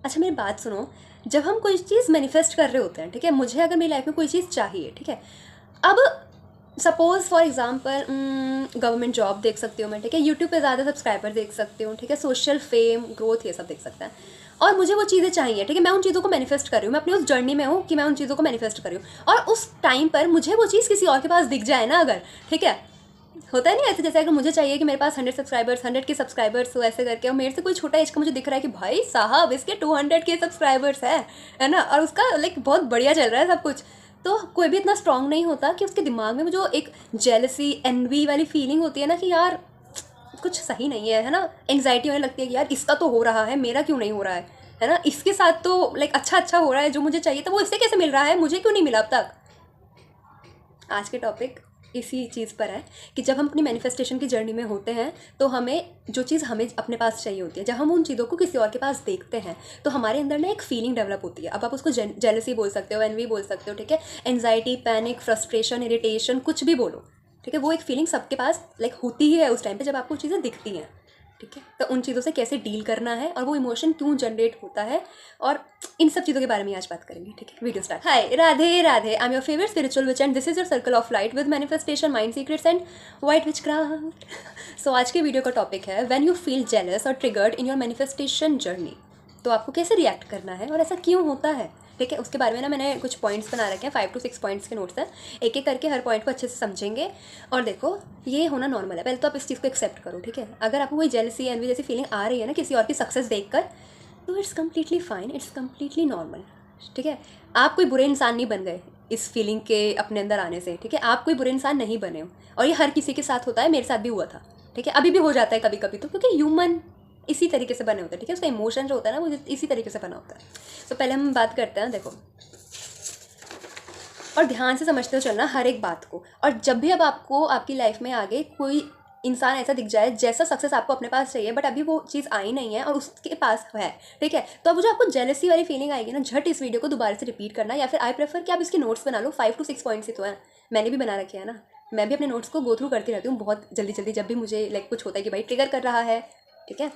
अच्छा मेरी बात सुनो, जब हम कोई चीज़ मैनिफेस्ट कर रहे होते हैं, ठीक है, मुझे अगर मेरी लाइफ में कोई चीज़ चाहिए, ठीक है, अब suppose for example government job देख सकती हूँ मैं, ठीक है, यूट्यूब पे ज़्यादा सब्सक्राइबर देख सकती हूँ, ठीक है, सोशल फेम ग्रोथ ये सब देख सकता है, और मुझे वो चीज़ें चाहिए, ठीक है, मैं उन चीज़ों को मैनिफेस्ट कर रही हूँ, मैं अपनी उस जर्नी में हूँ कि मैं उन चीज़ों को मैनिफेस्ट कर रही हूँ, और उस टाइम पर मुझे वो चीज़ किसी और के पास दिख जाए ना अगर, ठीक है, होता है नहीं ऐसे, जैसे अगर मुझे चाहिए कि मेरे पास 100 के सब्सक्राइबर्स हो ऐसे करके, और मेरे से कोई छोटा एज का मुझे दिख रहा है कि भाई साहब इसके 200 के सब्सक्राइबर्स है ना, और उसका लाइक बहुत बढ़िया चल रहा है सब कुछ, तो कोई भी इतना स्ट्रांग नहीं होता कि उसके दिमाग में वो जो एक जेलसी एनवी वाली फीलिंग होती है ना कि यार कुछ सही नहीं है ना, एंग्जाइटी होने लगती है कि यार इसका तो हो रहा है, मेरा क्यों नहीं हो रहा है ना, इसके साथ तो लाइक अच्छा अच्छा हो रहा है, जो मुझे चाहिए था वो इससे कैसे मिल रहा है, मुझे क्यों नहीं मिला अब तक। आज के टॉपिक इसी चीज़ पर है कि जब हम अपनी मैनिफेस्टेशन की जर्नी में होते हैं तो हमें जो चीज़ हमें अपने पास चाहिए होती है, जब हम उन चीज़ों को किसी और के पास देखते हैं तो हमारे अंदर ना एक फीलिंग डेवलप होती है। अब आप उसको जेलसी बोल सकते हो, एनवी बोल सकते हो, ठीक है, एंजाइटी, पैनिक, फ्रस्ट्रेशन, इरिटेशन, कुछ भी बोलो, ठीक है, वो एक फीलिंग सबके पास लाइक होती ही है उस टाइम पे जब आपको चीज़ें दिखती हैं, ठीक है, तो उन चीज़ों से कैसे डील करना है और वो इमोशन क्यों जनरेट होता है, और इन सब चीज़ों के बारे में आज बात करेंगे, ठीक है। Video start. Hi, Radhe Radhe, I am your favourite spiritual witch and this is your circle of light with manifestation, mind secrets and white witchcraft. So आज के वीडियो का टॉपिक है व्हेन यू फील जेलस और triggered in your manifestation journey. तो आपको कैसे react करना है और ऐसा क्यों होता है, ठीक है, उसके बारे में ना मैंने कुछ पॉइंट्स बना रखे हैं, 5 to 6 पॉइंट्स के नोट्स हैं, एक एक करके हर पॉइंट को अच्छे से समझेंगे। और देखो ये होना नॉर्मल है, पहले तो आप इस चीज़ को एक्सेप्ट करो, ठीक है, अगर आपको कोई जेलसी एनवी जैसी फीलिंग आ रही है ना किसी और की सक्सेस देखकर, तो it's completely fine, it's completely normal, ठीक है। आप कोई बुरे इंसान नहीं बन गए इस फीलिंग के अपने अंदर आने से, ठीक है, आप कोई बुरे इंसान नहीं बने हो, और ये हर किसी के साथ होता है, मेरे साथ भी हुआ था, ठीक है, अभी भी हो जाता है कभी कभी, तो क्योंकि ह्यूमन इसी तरीके से बने होते हैं, ठीक है, उसका इमोशन जो होता है ना वो इसी तरीके से बना होता है। तो पहले हम बात करते हैं, देखो, और ध्यान से समझते हो चलना हर एक बात को, और जब भी अब आपको आपकी लाइफ में आगे कोई इंसान ऐसा दिख जाए जैसा सक्सेस आपको अपने पास चाहिए बट अभी वो चीज़ आई नहीं है और उसके पास है, ठीक है, तो अब जो आपको जेलसी वाली फीलिंग आएगी ना, झट इस वीडियो को दोबारा से रिपीट करना, या फिर आई प्रेफर कि आप इसके नोट्स बना लो, 5 to 6 पॉइंट्स ही तो हैं, मैंने भी बना रखे हैं ना, मैं भी अपने नोट्स को गो थ्रू करती रहती हूँ बहुत जल्दी जल्दी, जब भी मुझे लाइक कुछ होता है कि भाई ट्रिगर कर रहा है, ठीक है।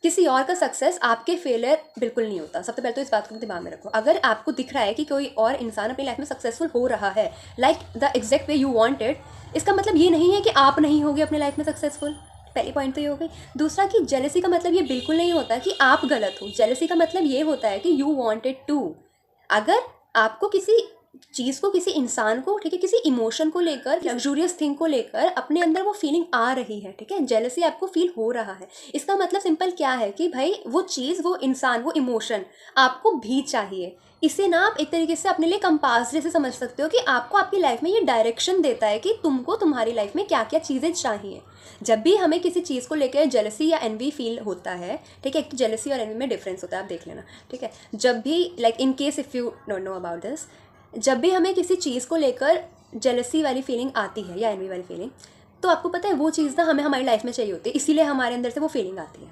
किसी और का सक्सेस आपके फेलियर बिल्कुल नहीं होता, सबसे पहले तो इस बात को दिमाग में रखो। अगर आपको दिख रहा है कि कोई और इंसान अपनी लाइफ में सक्सेसफुल हो रहा है like the exact way you wanted, इसका मतलब ये नहीं है कि आप नहीं होगे अपनी लाइफ में सक्सेसफुल, पहली पॉइंट तो ये हो गई। दूसरा कि जेलसी का मतलब ये बिल्कुल नहीं होता कि आप गलत हो, जेलसी का मतलब ये होता है कि यू वांटेड टू। अगर आपको किसी चीज़ को, किसी इंसान को, ठीक है, किसी इमोशन को लेकर, लग्जूरियस थिंग को लेकर अपने अंदर वो फीलिंग आ रही है, ठीक है, जेलसी आपको फील हो रहा है, इसका मतलब सिंपल क्या है कि भाई वो चीज़, वो इंसान, वो इमोशन आपको भी चाहिए। इसे ना आप एक तरीके से अपने लिए कंपास जैसे समझ सकते हो कि आपको आपकी लाइफ में ये डायरेक्शन देता है कि तुमको तुम्हारी लाइफ में क्या क्या चीज़ें चाहिए। जब भी हमें किसी चीज़ को लेकर जेलसी या एनवी फील होता है, ठीक है, एक तो जेलसी और एनवी में डिफरेंस होता है, आप देख लेना, ठीक है, जब भी like in case if you don't know about this, जब भी हमें किसी चीज़ को लेकर जेलसी वाली फीलिंग आती है या एनवी वाली फीलिंग, तो आपको पता है वो चीज़ ना हमें हमारी लाइफ में चाहिए होती है, इसीलिए हमारे अंदर से वो फीलिंग आती है,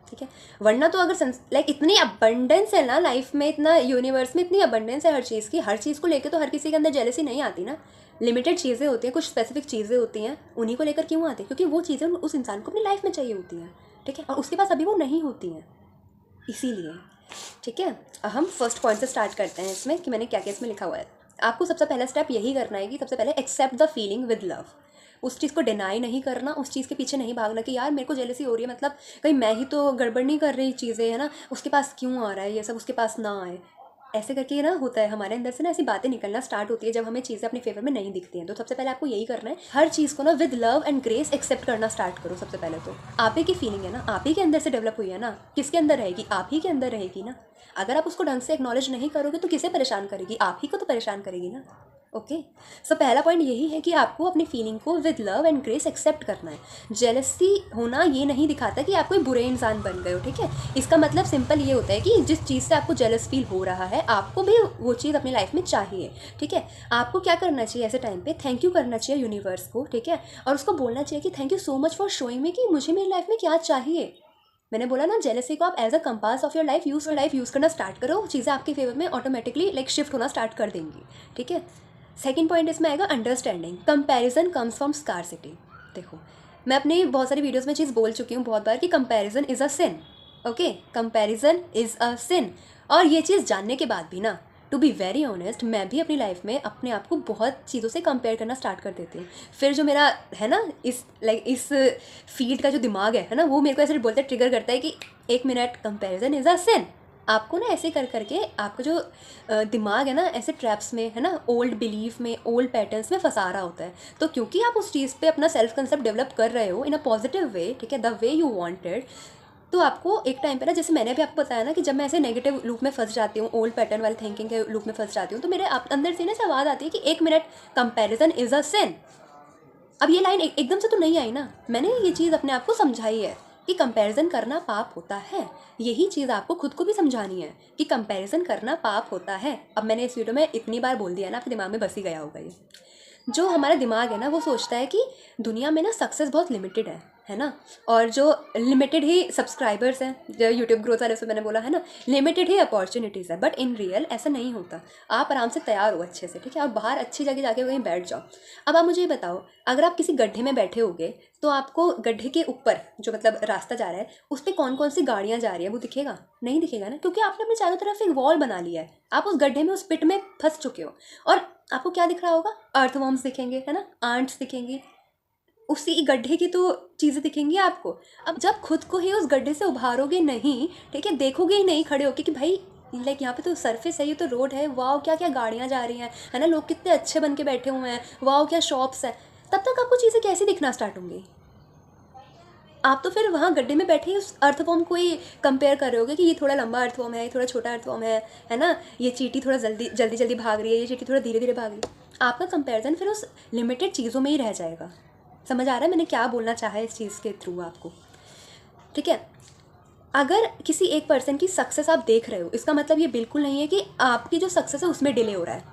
ठीक है। वरना तो अगर लाइक इतनी अबंडेंस है ना लाइफ में, इतना यूनिवर्स में इतनी अबंडेंस है हर चीज़ की, हर चीज़ को लेकर तो हर किसी के अंदर जेलसी नहीं आती ना, लिमिटेड चीज़ें होती हैं, कुछ स्पेसिफिक चीज़ें होती हैं, उन्हीं को लेकर क्यों आती है, क्योंकि वो चीज़ें उस इंसान को अपनी लाइफ में चाहिए होती हैं, ठीक है, और उसके पास अभी वो नहीं होती हैं, इसीलिए, ठीक है। हम फर्स्ट पॉइंट से स्टार्ट करते हैं इसमें कि मैंने क्या क्या इसमें लिखा हुआ है। आपको सबसे पहला स्टेप यही करना है कि सबसे पहले accept the feeling with love. उस चीज़ को डिनाई नहीं करना, उस चीज़ के पीछे नहीं भागना कि यार मेरे को जेलसी हो रही है, मतलब कहीं मैं ही तो गड़बड़ नहीं कर रही चीज़ें, है ना, उसके पास क्यों आ रहा है ये सब, उसके पास ना आए, ऐसे करके ना होता है हमारे अंदर से ना, ऐसी बातें निकलना स्टार्ट होती है जब हमें चीज़ें अपने फेवर में नहीं दिखती हैं। तो सबसे पहले आपको यही करना है, हर चीज़ को ना with love and grace accept करना स्टार्ट करो। सबसे पहले तो आप ही की फीलिंग है ना, आप ही के अंदर से डेवलप हुई है ना, किसके अंदर रहेगी, आप ही के अंदर रहेगी ना। अगर आप उसको ढंग से एक्नॉलेज नहीं करोगे तो किसे परेशान करेगी, आप ही को तो परेशान करेगी ना। ओके, सो पहला पॉइंट यही है कि आपको अपनी फीलिंग को with love and grace accept करना है। जेलसी होना ये नहीं दिखाता कि आप कोई बुरे इंसान बन गए हो, ठीक है, इसका मतलब सिंपल ये होता है कि जिस चीज़ से आपको जेलस फील हो रहा है आपको भी वो चीज़ अपनी लाइफ में चाहिए, ठीक है। आपको क्या करना चाहिए ऐसे टाइम पे, थैंक यू करना चाहिए यूनिवर्स को, ठीक है, और उसको बोलना चाहिए कि thank you so much for showing me कि मुझे मेरी लाइफ में क्या चाहिए। मैंने बोला ना, जेलसी को आप as a compass of your life use करना स्टार्ट करो, चीज़ें आपके फेवर में ऑटोमेटिकली लाइक शिफ्ट होना स्टार्ट कर देंगी, ठीक है। सेकेंड पॉइंट इसमें आएगा understanding. Comparison comes from scarcity. देखो, मैं अपनी बहुत सारी वीडियोस में चीज़ बोल चुकी हूँ बहुत बार कि comparison is a sin, okay, comparison is a sin. और ये चीज़ जानने के बाद भी ना, टू बी वेरी ऑनेस्ट, मैं भी अपनी लाइफ में अपने आप को बहुत चीज़ों से कंपेयर करना स्टार्ट कर देती हूँ। फिर जो मेरा है ना, इस फीड का जो दिमाग है ना, वो मेरे को ऐसे बोलते ट्रिगर करता है कि एक मिनट, कंपैरिजन इज़ अ सिन। आपको ना ऐसे कर करके आपका जो दिमाग है ना, ऐसे ट्रैप्स में है ना, ओल्ड बिलीफ में, ओल्ड पैटर्न्स में फंसा रहा होता है। तो क्योंकि आप उस चीज़ पे अपना सेल्फ कंसेप्ट डेवलप कर रहे हो इन अ पॉजिटिव वे, ठीक है, द वे यू वांटेड, तो आपको एक टाइम पे ना, जैसे मैंने भी आपको बताया ना कि जब मैं ऐसे नेगेटिव लूप में फंस जाती हूँ, ओल्ड पैटर्न वाले थिंकिंग के लूप में फंस जाती हूँ, तो मेरे अंदर से ना ऐसे आवाज़ आती है कि एक मिनट, कंपैरिजन इज़ अ सिन। अब ये लाइन एकदम से तो नहीं आई ना, मैंने ये चीज़ अपने आप को समझाई है कि कंपैरिजन करना पाप होता है। यही चीज़ आपको खुद को भी समझानी है कि कंपैरिजन करना पाप होता है। अब मैंने इस वीडियो में इतनी बार बोल दिया ना, आपके दिमाग में बस ही गया होगा ये। जो हमारा दिमाग है ना, वो सोचता है कि दुनिया में ना सक्सेस बहुत लिमिटेड है ना, और जो लिमिटेड ही सब्सक्राइबर्स हैं, जो यूट्यूब ग्रोथ वाले से मैंने बोला है ना, लिमिटेड ही अपॉर्चुनिटीज़ है। बट इन रियल ऐसा नहीं होता। आप आराम से तैयार हो अच्छे से, ठीक है, आप बाहर अच्छी जगह जाके कहीं बैठ जाओ। अब आप मुझे ये बताओ, अगर आप किसी गड्ढे में बैठे होगे तो आपको गड्ढे के ऊपर जो मतलब रास्ता जा रहा है, उस पर कौन कौन सी गाड़ियाँ जा रही है वो दिखेगा? नहीं दिखेगा ना, क्योंकि आपने अपने चारों तरफ एक वॉल बना लिया है। आप उस गड्ढे में, उस पिट में फंस चुके हो। और आपको क्या दिख रहा होगा? अर्थवॉर्म्स दिखेंगे, है ना, आंट्स दिखेंगी, उसी गड्ढे की तो चीज़ें दिखेंगी आपको। अब जब खुद को ही उस गड्ढे से उभारोगे नहीं, ठीक है, देखोगे ही नहीं खड़े होके कि भाई लाइक यहाँ पे तो सरफेस है, ये तो रोड है, वाह क्या क्या गाड़ियाँ जा रही हैं, है ना, लोग कितने अच्छे बन के बैठे हुए हैं, वाह क्या शॉप्स हैं, तब तक आपको चीज़ें कैसी दिखना स्टार्ट होंगी? आप तो फिर वहाँ गड्ढे में बैठे ही उस अर्थवॉर्म को ही कंपेयर कर रहे होगे कि ये थोड़ा लंबा अर्थवॉर्म है, ये थोड़ा छोटा अर्थवॉर्म है ना, ये चींटी थोड़ा जल्दी जल्दी जल्दी भाग रही है, ये चींटी थोड़ा धीरे धीरे भाग रही है। आपका कंपैरिजन फिर उस लिमिटेड चीज़ों में ही रह जाएगा। समझ आ रहा है मैंने क्या बोलना चाहा है इस चीज़ के थ्रू आपको? ठीक है, अगर किसी एक पर्सन की सक्सेस आप देख रहे हो, इसका मतलब ये बिल्कुल नहीं है कि आपकी जो सक्सेस है उसमें डिले हो रहा है।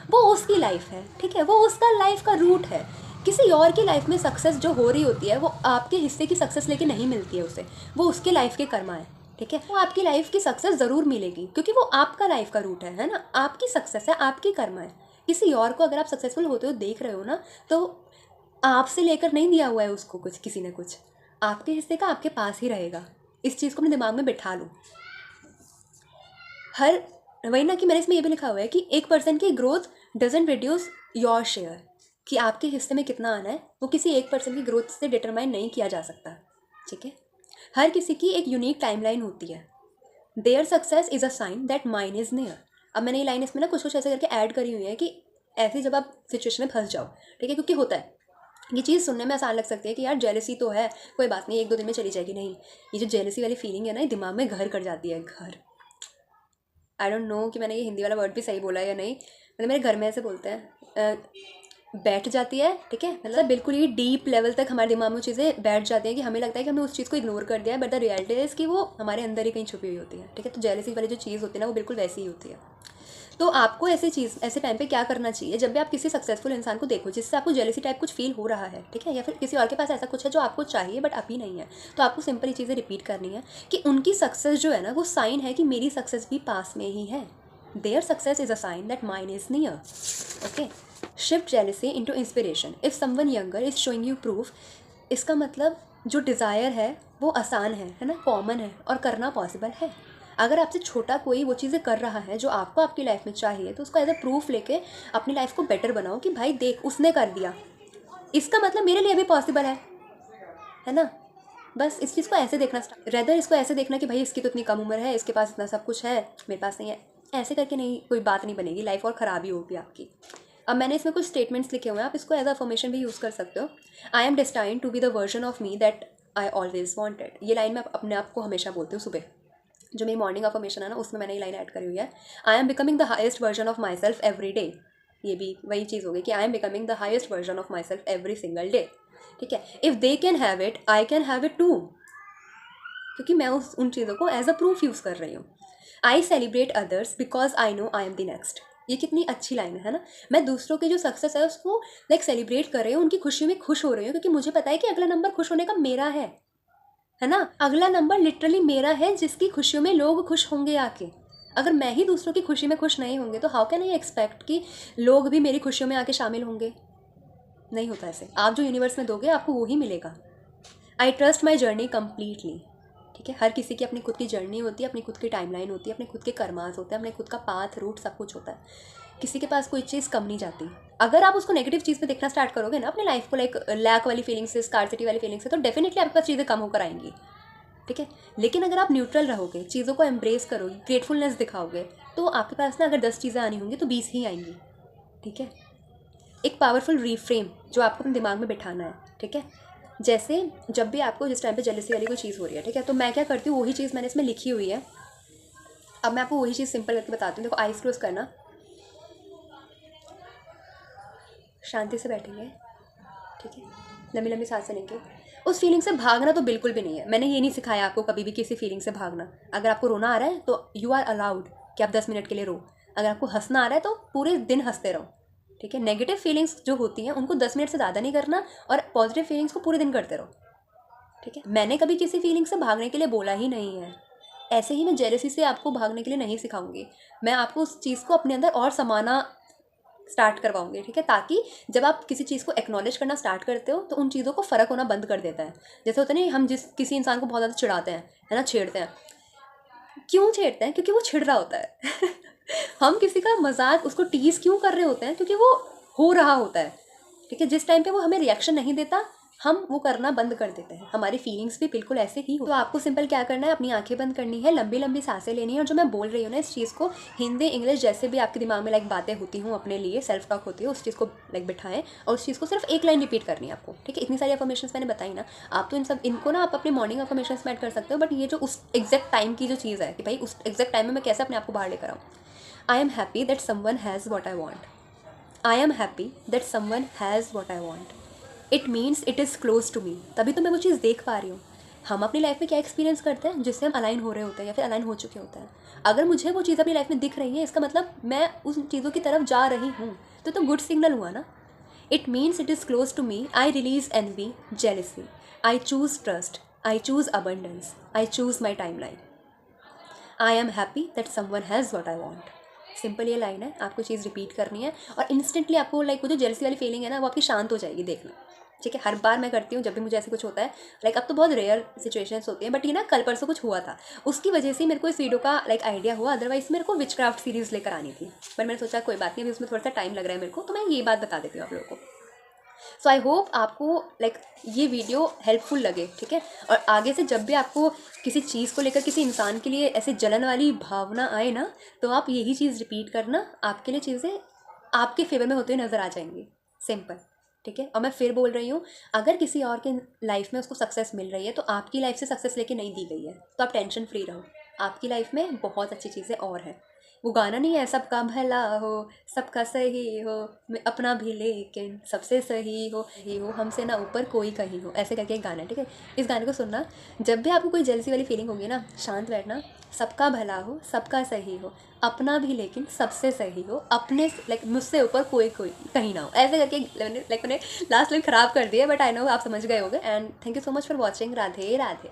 वो उसकी लाइफ है, ठीक है, वो उसका लाइफ का रूट है। किसी और की लाइफ में सक्सेस जो हो रही होती है, वो आपके हिस्से की सक्सेस लेके नहीं मिलती है उसे, वो उसके लाइफ के कर्मा है, ठीक है। वो आपकी लाइफ की सक्सेस ज़रूर मिलेगी क्योंकि वो आपका लाइफ का रूट है ना, आपकी सक्सेस है, आपकी कर्मा है। किसी और को अगर आप सक्सेसफुल होते हुए देख रहे हो ना, तो आपसे लेकर नहीं दिया हुआ है उसको कुछ, किसी ने कुछ, आपके हिस्से का आपके पास ही रहेगा। इस चीज़ को अपने दिमाग में बिठा लो। हर वही ना कि मैंने इसमें ये भी लिखा हुआ है कि एक पर्सन की growth doesn't reduce your share, कि आपके हिस्से में कितना आना है वो किसी एक पर्सन की ग्रोथ से डिटरमाइन नहीं किया जा सकता, ठीक है। हर किसी की एक यूनिक टाइमलाइन होती है। Their success is a sign that mine is near. अब मैंने ये लाइन इसमें ना कुछ कुछ ऐसे करके ऐड करी हुई है कि ऐसे जब आप सिचुएशन में फंस जाओ, ठीक है, क्योंकि होता है, ये चीज़ सुनने में आसान लग सकती है कि यार जेलसी तो है, कोई बात नहीं, एक दो दिन में चली जाएगी। नहीं, ये जो जेलसी वाली फीलिंग है ना, ये दिमाग में घर कर जाती है, घर। आई डोंट नो कि मैंने ये हिंदी वाला वर्ड भी सही बोला या नहीं, मतलब मेरे घर में ऐसे बोलते हैं, बैठ जाती है, ठीक है, मतलब बिल्कुल ही डीप लेवल तक हमारे दिमाग में चीज़ें बैठ जाती हैं कि हमें लगता है कि हमने उस चीज़ को इग्नोर कर दिया है, बट द रियलिटी इज़ कि वो हमारे अंदर ही कहीं छुपी हुई होती है, ठीक है। तो जेलसी वाली जो चीज़ होती है ना, वो बिल्कुल वैसी ही होती है। तो आपको ऐसे टाइम पे क्या करना चाहिए, जब भी आप किसी सक्सेसफुल इंसान को देखो जिससे आपको जेलसी टाइप कुछ फील हो रहा है, ठीक है, या फिर किसी और के पास ऐसा कुछ है जो आपको चाहिए बट अभी नहीं है, तो आपको सिंपल ही चीज़ें रिपीट करनी है कि उनकी सक्सेस जो है ना, वो साइन है कि मेरी सक्सेस भी पास में ही है। Their success is a sign that mine is near, okay. Shift jealousy into inspiration if someone younger is showing you proof. इसका मतलब जो डिज़ायर है वो आसान है ना, कॉमन है और करना पॉसिबल है। अगर आपसे छोटा कोई वो चीज़ें कर रहा है जो आपको आपकी लाइफ में चाहिए, तो उसको एज अ प्रूफ लेके अपनी लाइफ को बेटर बनाओ कि भाई देख उसने कर दिया, इसका मतलब मेरे लिए भी पॉसिबल है ना। बस इस चीज़ को ऐसे देखना, रेदर इसको ऐसे देखना कि भाई इसकी तो इतनी कम उम्र है, इसके पास इतना सब कुछ है, मेरे पास नहीं है। ऐसे करके नहीं, कोई बात नहीं बनेगी, लाइफ और ख़राब ही होगी आपकी। अब मैंने इसमें कुछ स्टेटमेंट्स लिखे हुए हैं, आप इसको एज अफर्मेशन भी यूज़ कर सकते हो। I am destined to be the version of me that I always wanted. ये लाइन मैं अपने आप को हमेशा बोलती हूँ सुबह, जो मेरी मॉर्निंग अफर्मेशन है ना, उसमें मैंने ये लाइन ऐड करी हुई है। I am becoming the highest version of my self every day. ये भी वही चीज़ होगी कि I am becoming the highest version of my self every single day, ठीक है। If they can have it I can have it too, क्योंकि मैं उन चीज़ों को एज अ प्रूफ यूज़ कर रही हूँ। I celebrate others because I know I am the next. ये कितनी अच्छी लाइन है ना। मैं दूसरों की जो सक्सेस है उसको लाइक सेलिब्रेट कर रही हूँ, उनकी खुशी में खुश हो रही हूँ, क्योंकि मुझे पता है कि अगला नंबर खुश होने का मेरा है ना। अगला नंबर लिटरली मेरा है, जिसकी खुशियों में लोग खुश होंगे आके। अगर मैं ही दूसरों की खुशी में खुश नहीं होंगे तो हाउ कैन आई एक्सपेक्ट कि लोग भी मेरी खुशियों में आके शामिल होंगे? नहीं होता ऐसे। आप जो यूनिवर्स में दोगे आपको वो ही मिलेगा। I trust my journey completely, ठीक है। ठीक है, हर किसी की अपनी खुद की जर्नी होती है, अपनी खुद की टाइमलाइन होती है, अपने खुद के कर्मास होते हैं, अपने खुद का पाथ रूट सब कुछ होता है। किसी के पास कोई चीज़ कम नहीं जाती। अगर आप उसको नेगेटिव चीज़ पे देखना स्टार्ट करोगे ना अपनी लाइफ को, लाइक लैक वाली फीलिंग से, स्कार्सिटी वाली फीलिंग से, तो डेफिनेटली आपके पास चीज़ें कम होकर आएंगी। ठीक है, लेकिन अगर आप न्यूट्रल रहोगे, चीज़ों को एम्ब्रेस करोगे, ग्रेटफुलनेस दिखाओगे, तो आपके पास ना अगर 10 चीज़ें आनी होंगी तो 20 ही आएंगी। ठीक है, एक पावरफुल रिफ्रेम जो आपको अपने दिमाग में बिठाना है। ठीक है, जैसे जब भी आपको जिस टाइम पे जेलसी वाली कोई चीज़ हो रही है, ठीक है, तो मैं क्या करती हूँ, वही चीज़ मैंने इसमें लिखी हुई है। अब मैं आपको वही चीज़ सिंपल करके बताती हूँ। देखो, आइज क्लोज करना, शांति से बैठेंगे। ठीक है, लंबी लंबी सांसें लेंगे। उस फीलिंग से भागना तो बिल्कुल भी नहीं है। मैंने ये नहीं सिखाया आपको कभी भी किसी फीलिंग से भागना। अगर आपको रोना आ रहा है तो यू आर अलाउड कि आप 10 मिनट के लिए रो। अगर आपको हंसना आ रहा है तो पूरे दिन हंसते रहो। ठीक है, नेगेटिव फीलिंग्स जो होती हैं उनको 10 मिनट से ज़्यादा नहीं करना, और पॉजिटिव फीलिंग्स को पूरे दिन करते रहो। ठीक है, मैंने कभी किसी फीलिंग से भागने के लिए बोला ही नहीं है। ऐसे ही मैं जेलसी से आपको भागने के लिए नहीं सिखाऊंगी। मैं आपको उस चीज़ को अपने अंदर और समाना स्टार्ट करवाऊंगी। ठीक है, ताकि जब आप किसी चीज़ को एक्नॉलेज करना स्टार्ट करते हो तो उन चीज़ों को फ़र्क होना बंद कर देता है। जैसे होता है ना, हम जिस किसी इंसान को बहुत ज़्यादा चिढ़ाते हैं, है ना, छेड़ते हैं। क्यों छेड़ते हैं? क्योंकि वो छिड़ रहा होता है। हम किसी का मजाक, उसको टीज क्यों कर रहे होते हैं? क्योंकि वो हो रहा होता है। ठीक है, जिस टाइम पे वो हमें रिएक्शन नहीं देता, हम वो करना बंद कर देते हैं। हमारी फीलिंग्स भी बिल्कुल ऐसे ही हो। तो आपको सिंपल क्या करना है, अपनी आंखें बंद करनी है, लंबी लंबी सांसें लेनी है, और जो मैं बोल रही हूँ ना इस चीज़ को, हिंदी इंग्लिश जैसे भी आपके दिमाग में लाइक बातें होती हूँ अपने लिए, सेल्फ टॉक होती है, उस चीज़ को लाइक बिठाएं, और उस चीज़ को सिर्फ एक लाइन रिपीट करनी है आपको। ठीक है, इतनी सारी अफर्मेशंस मैंने बताई ना, आप तो इनको ना आप अपने मॉर्निंग अफर्मेशंस में ऐड कर सकते हो। बट ये जो उस एग्जैक्ट टाइम की जो चीज़ है कि भाई उस एग्जैक्ट टाइम में मैं कैसे अपने आप को बाहर लेकर आऊँ। I am happy that someone has what I want. I am happy that someone has what I want. It means it is close to me. तभी तो मैं वो चीज़ देख पा रही हूँ। हम अपनी लाइफ में क्या एक्सपीरियंस करते हैं जिससे हम अलाइन हो रहे होते हैं या फिर अलाइन हो चुके होते हैं। अगर मुझे वो चीज़ अपनी लाइफ में दिख रही है, इसका मतलब मैं उन चीज़ों की तरफ जा रही हूँ, तो गुड सिग्नल हुआ ना। It means it is close to me. I release envy, jealousy. I choose trust. I choose abundance. I choose my timeline. I am happy that someone has what I want. Simple ये line है, आपको चीज़ repeat करनी है, और instantly आपको like वो जो jealousy वाली फीलिंग है ना, वो आपकी शांत हो जाएगी। देखना, ठीक है, हर बार मैं करती हूँ जब भी मुझे ऐसे कुछ होता है। लाइक अब तो बहुत रेयर सिचुएशंस होती हैं, बट ये ना कल परसों कुछ हुआ था, उसकी वजह से मेरे को इस वीडियो का लाइक आइडिया हुआ। अदरवाइज मेरे को विचक्राफ्ट सीरीज़ लेकर आनी थी, बट मैंने सोचा कोई बात नहीं, अभी उसमें थोड़ा सा टाइम लग रहा है मेरे को, तो मैं ये बात बता देती हूँ आप लोगों को। सो आई होप आपको लाइक ये वीडियो हेल्पफुल लगे। ठीक है, और आगे से जब भी आपको किसी चीज़ को लेकर, किसी इंसान के लिए ऐसे जलन वाली भावना आए ना, तो आप यही चीज़ रिपीट करना, आपके लिए चीज़ें आपके फेवर में होते हुए नज़र आ जाएंगी। सिंपल। ठीक है, और मैं फिर बोल रही हूँ, अगर किसी और के लाइफ में उसको सक्सेस मिल रही है तो आपकी लाइफ से सक्सेस लेके नहीं दी गई है, तो आप टेंशन फ्री रहो। आपकी लाइफ में बहुत अच्छी चीज़ें और हैं। वो गाना नहीं है, सबका भला हो, सबका सही हो, मैं अपना भी लेकिन सबसे सही हो, ही हो, हमसे ना ऊपर कोई कहीं हो, ऐसे करके एक गाना है। ठीक है, इस गाने को सुनना, जब भी आपको कोई जेलसी वाली फीलिंग होगी ना, शांत बैठना, सबका भला हो, सबका सही हो, अपना भी लेकिन सबसे सही हो, अपने लाइक मुझसे ऊपर कोई कहीं ना हो, ऐसे करके लाइक मैंने लास्ट लाइन ख़राब कर दिया, बट आई नो आप समझ गए होगे। And thank you so much for watching. Radhe Radhe.